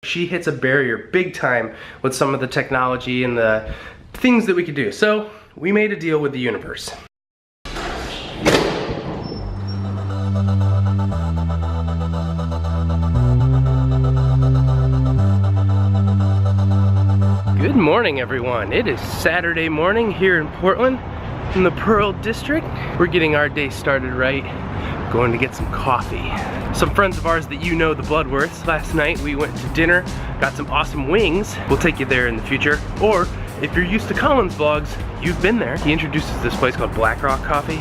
She hits a barrier big time with some of the technology and the things that we could do. So we made a deal with the universe. Good morning, everyone. It is Saturday morning here in Portland in the Pearl District. We're getting our day started right, going to get some coffee. Some friends of ours that you know, the Bloodworths, last night we went to dinner, got some awesome wings. We'll take you there in the future. Or if you're used to Colin's vlogs, you've been there. He introduces this place called Black Rock Coffee.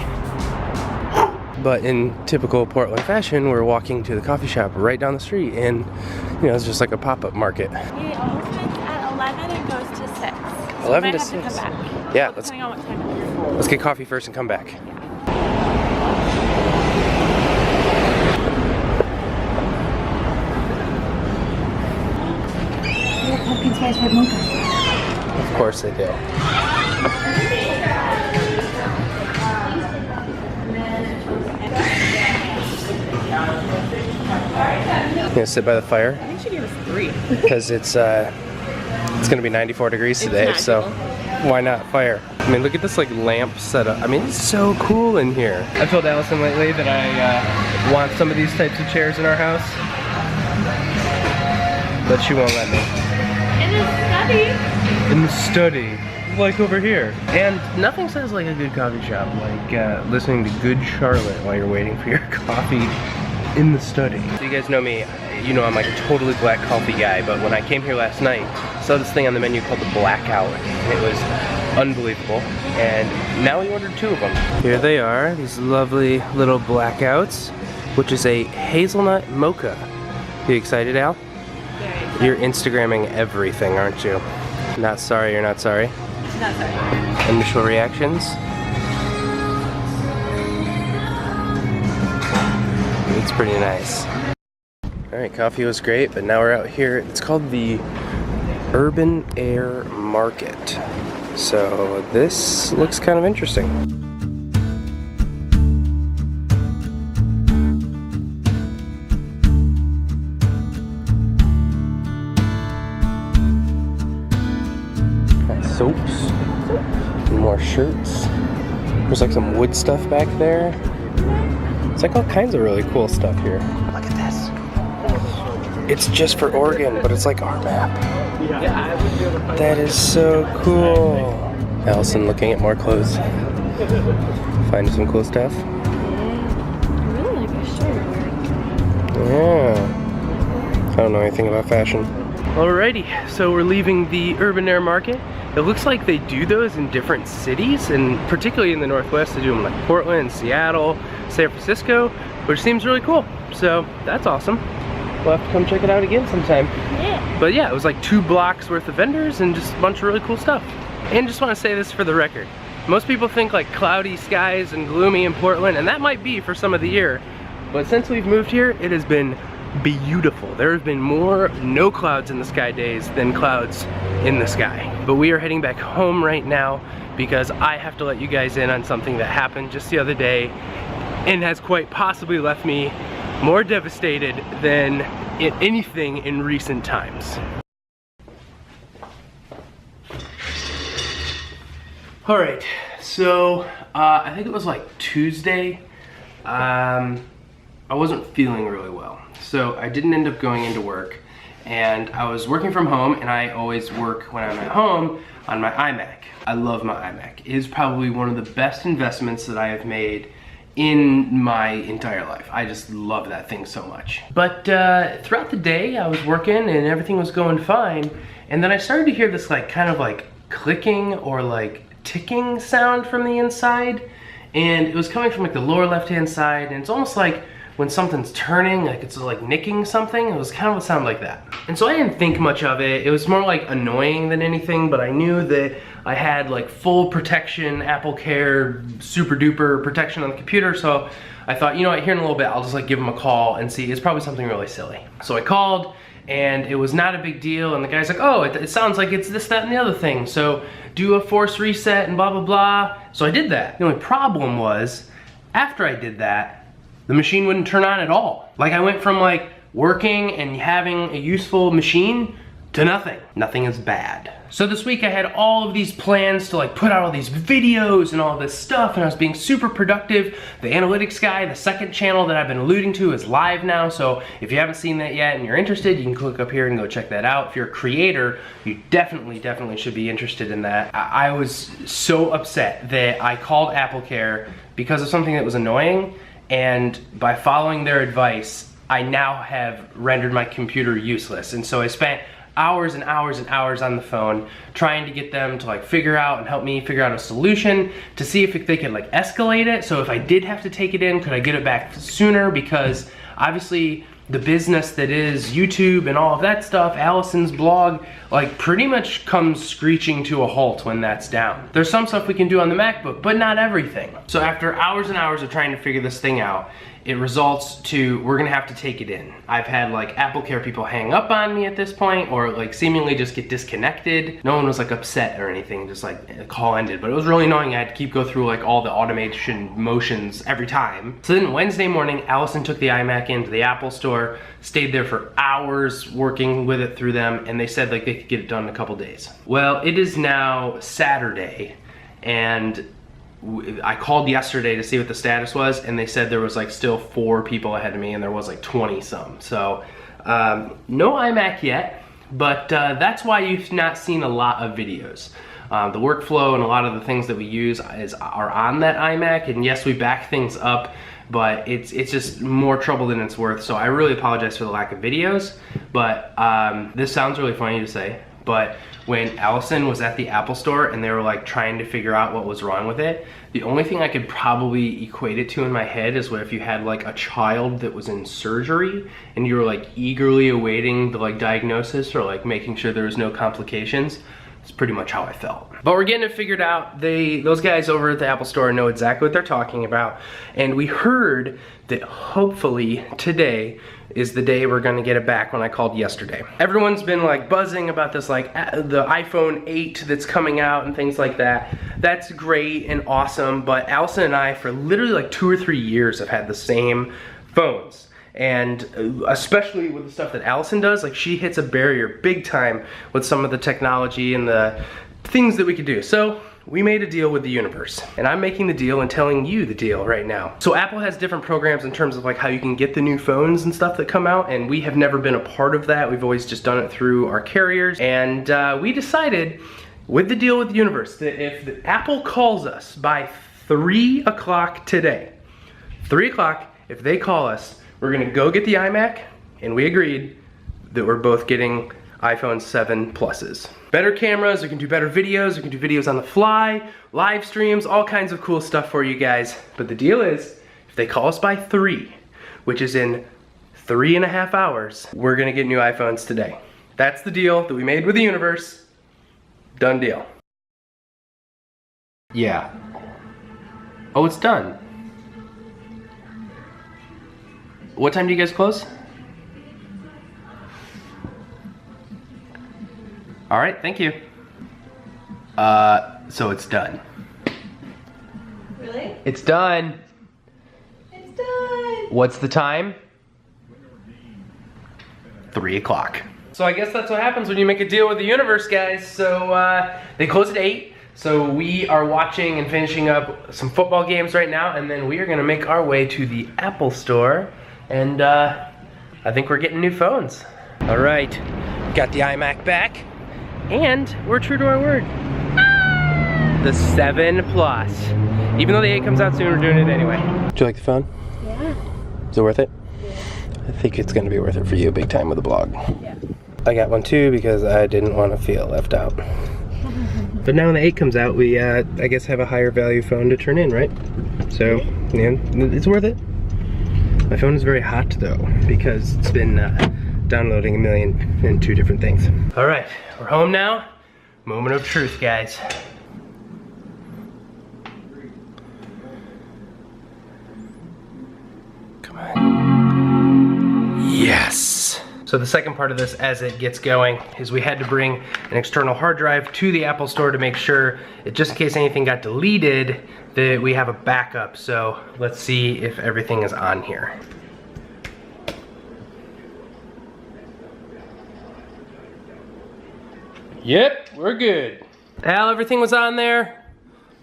But in typical Portland fashion, we're walking to the coffee shop right down the street, and you know, it's just like a pop-up market. It opens at 11 and goes to 6. So 11 to 6. To come back. Yeah, depending on what time it is. Let's get coffee first and come back. Yeah. Pumpkin spice red mocha. Of course they do. You gonna sit by the fire? I think she gave us 3. Because it's gonna be 94 degrees today, so why not fire? I mean, look at this like lamp setup. I mean, it's so cool in here. I've told Allison lately that I want some of these types of chairs in our house, but she won't let me. In the study. In the study, like over here. And nothing says like a good coffee shop like listening to Good Charlotte while you're waiting for your coffee in the study. So you guys know me, you know I'm like a totally black coffee guy, but when I came here last night, I saw this thing on the menu called the Blackout, and it was unbelievable. And now we ordered 2 of them. Here they are, these lovely little Blackouts, which is a hazelnut mocha. You excited, Al? Very excited. You're Instagramming everything, aren't you? Not sorry, you're not sorry? Not sorry. Initial reactions? It's pretty nice. Alright, coffee was great, but now we're out here. It's called the Urban Air Market. So this looks kind of interesting. Got soaps, more shirts. There's like some wood stuff back there. It's like all kinds of really cool stuff here. Look at this. It's just for Oregon, but it's like our map. That is so cool. Allison looking at more clothes. Finding some cool stuff. I really like your shirt. Yeah. I don't know anything about fashion. Alrighty, so we're leaving the Urban Air Market. It looks like they do those in different cities, and particularly in the Northwest, they do them like Portland, Seattle, San Francisco, which seems really cool. So that's awesome. We'll have to come check it out again sometime. Yeah. But yeah, it was like 2 blocks worth of vendors and just a bunch of really cool stuff. And just want to say this for the record. Most people think like cloudy skies and gloomy in Portland, and that might be for some of the year. But since we've moved here, it has been beautiful. There have been more no clouds in the sky days than clouds in the sky. But we are heading back home right now because I have to let you guys in on something that happened just the other day and has quite possibly left me more devastated than anything in recent times. All right, so I think it was like Tuesday. I wasn't feeling really well, so I didn't end up going into work, and I was working from home, and I always work when I'm at home on my iMac. I love my iMac. It is probably one of the best investments that I have made in my entire life. I just love that thing so much. But throughout the day, I was working and everything was going fine, and then I started to hear this like kind of like clicking or like ticking sound from the inside, and it was coming from like the lower left-hand side, and it's almost like when something's turning, like it's like nicking something. It was kind of a sound like that. And so I didn't think much of it. It was more like annoying than anything, but I knew that I had like full protection, Apple Care, super duper protection on the computer, so I thought, you know what, here in a little bit, I'll just like give them a call and see. It's probably something really silly. So I called, and it was not a big deal, and the guy's like, oh, it sounds like it's this, that, and the other thing, so do a force reset and blah, blah, blah. So I did that. The only problem was, after I did that, the machine wouldn't turn on at all. Like I went from like working and having a useful machine to nothing. Nothing is bad. So this week I had all of these plans to like put out all these videos and all this stuff, and I was being super productive. The analytics guy, the second channel that I've been alluding to, is live now. So if you haven't seen that yet and you're interested, you can click up here and go check that out. If you're a creator, you definitely should be interested in that. I was so upset that I called AppleCare because of something that was annoying, and by following their advice, I now have rendered my computer useless. And so I spent hours and hours and hours on the phone trying to get them to like figure out and help me figure out a solution to see if they could like escalate it. So if I did have to take it in, could I get it back sooner? Because obviously the business that is YouTube and all of that stuff, Allison's blog, like pretty much comes screeching to a halt when that's down. There's some stuff we can do on the MacBook, but not everything. So after hours and hours of trying to figure this thing out, it results to, we're gonna have to take it in. I've had like AppleCare people hang up on me at this point, or like seemingly just get disconnected. No one was like upset or anything, just like the call ended, but it was really annoying. I had to go through like all the automation motions every time. So then Wednesday morning, Allison took the iMac into the Apple store, stayed there for hours working with it through them, and they said like they could get it done in a couple days. Well, it is now Saturday, and I called yesterday to see what the status was, and they said there was like still 4 people ahead of me, and there was like 20 some. So no iMac yet, but that's why you've not seen a lot of videos. The workflow and a lot of the things that we use are on that iMac, and yes, we back things up, but it's just more trouble than it's worth. So I really apologize for the lack of videos, but this sounds really funny to say, but when Allison was at the Apple store and they were like trying to figure out what was wrong with it, the only thing I could probably equate it to in my head is what if you had like a child that was in surgery and you were like eagerly awaiting the like diagnosis or like making sure there was no complications. It's pretty much how I felt. But we're getting it figured out. Those guys over at the Apple store know exactly what they're talking about. And we heard that hopefully today is the day we're gonna get it back when I called yesterday. Everyone's been like buzzing about this like the iPhone 8 that's coming out and things like that. That's great and awesome, but Allison and I for literally like 2 or 3 years have had the same phones. And especially with the stuff that Allison does, like she hits a barrier big time with some of the technology and the things that we could do. So we made a deal with the universe, and I'm making the deal and telling you the deal right now. So Apple has different programs in terms of like how you can get the new phones and stuff that come out, and we have never been a part of that. We've always just done it through our carriers, and we decided with the deal with the universe that if Apple calls us by 3 o'clock today, 3 o'clock, if they call us, we're gonna go get the iMac, and we agreed that we're both getting iPhone 7 Pluses. Better cameras, we can do better videos, we can do videos on the fly, live streams, all kinds of cool stuff for you guys. But the deal is, if they call us by 3, which is in 3.5 hours, we're gonna get new iPhones today. That's the deal that we made with the universe. Done deal. Yeah. Oh, it's done. What time do you guys close? All right, thank you. So it's done. Really? It's done. It's done. What's the time? 3 o'clock. So I guess that's what happens when you make a deal with the universe, guys. So they close at 8. So we are watching and finishing up some football games right now, and then we are gonna make our way to the Apple store, and I think we're getting new phones. All right, got the iMac back, and we're true to our word. The 7 Plus. Even though the 8 comes out soon, we're doing it anyway. Do you like the phone? Yeah. Is it worth it? Yeah. I think it's gonna be worth it for you big time with the blog. Yeah. I got one too because I didn't want to feel left out. But now when the 8 comes out, we I guess have a higher value phone to turn in, right? So, yeah, it's worth it. My phone is very hot though, because it's been downloading 1,002 different things. All right, we're home now. Moment of truth, guys. Come on. Yes. So the second part of this as it gets going is we had to bring an external hard drive to the Apple store to make sure, just in case anything got deleted, that we have a backup. So let's see if everything is on here. Yep, we're good. Al, everything was on there.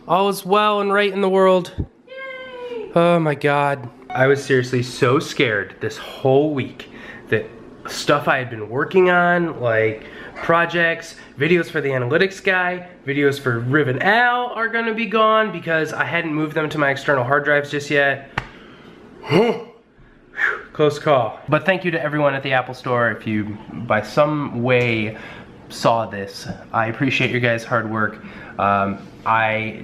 All is well and right in the world. Yay! Oh my God. I was seriously so scared this whole week that stuff I had been working on, like projects, videos for the analytics guy, videos for Riv and Al are gonna be gone because I hadn't moved them to my external hard drives just yet. Close call. But thank you to everyone at the Apple Store. If you, by some way, saw this, I appreciate your guys' hard work. I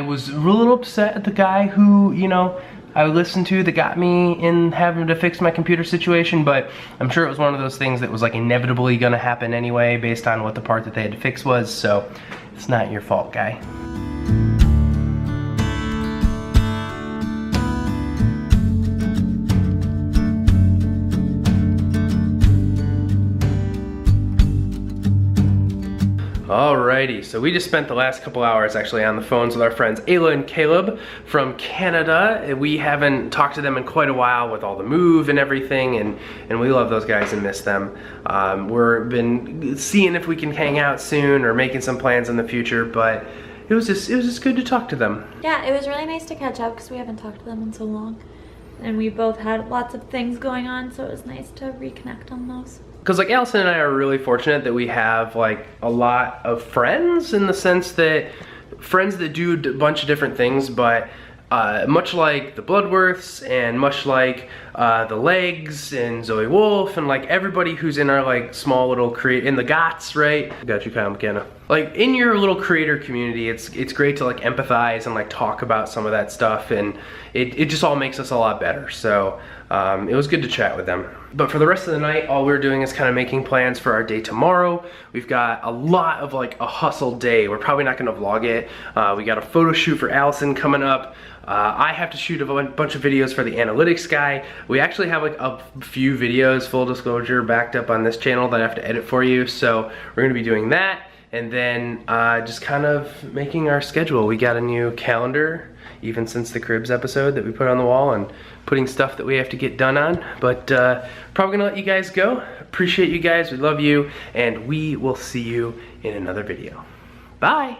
was a little upset at the guy who, you know, I listened to that got me in having to fix my computer situation, but I'm sure it was one of those things that was like inevitably gonna happen anyway based on what the part that they had to fix was, so it's not your fault, guy. Alrighty, so we just spent the last couple hours actually on the phones with our friends Ayla and Caleb from Canada. We haven't talked to them in quite a while with all the move and everything, and we love those guys and miss them. We've been seeing if we can hang out soon or making some plans in the future, but it was just good to talk to them. Yeah, it was really nice to catch up because we haven't talked to them in so long. And we both had lots of things going on, so it was nice to reconnect on those. Because like Allison and I are really fortunate that we have like a lot of friends, in the sense that friends that do a bunch of different things, but much like the Bloodworths and much like the Legs and Zoe Wolf and like everybody who's in our like small little in the GOTS, right? Got you, Kyle McKenna. Like in your little creator community, it's great to like empathize and like talk about some of that stuff, and it just all makes us a lot better. So it was good to chat with them. But for the rest of the night, all we're doing is kind of making plans for our day tomorrow. We've got a lot of like a hustle day. We're probably not gonna vlog it. We got a photo shoot for Allison coming up. I have to shoot a bunch of videos for the analytics guy. We actually have like a few videos, full disclosure, backed up on this channel that I have to edit for you. So we're gonna be doing that. And then just kind of making our schedule. We got a new calendar, even since the Cribs episode, that we put on the wall, and putting stuff that we have to get done on. But probably gonna let you guys go. Appreciate you guys, we love you, and we will see you in another video. Bye.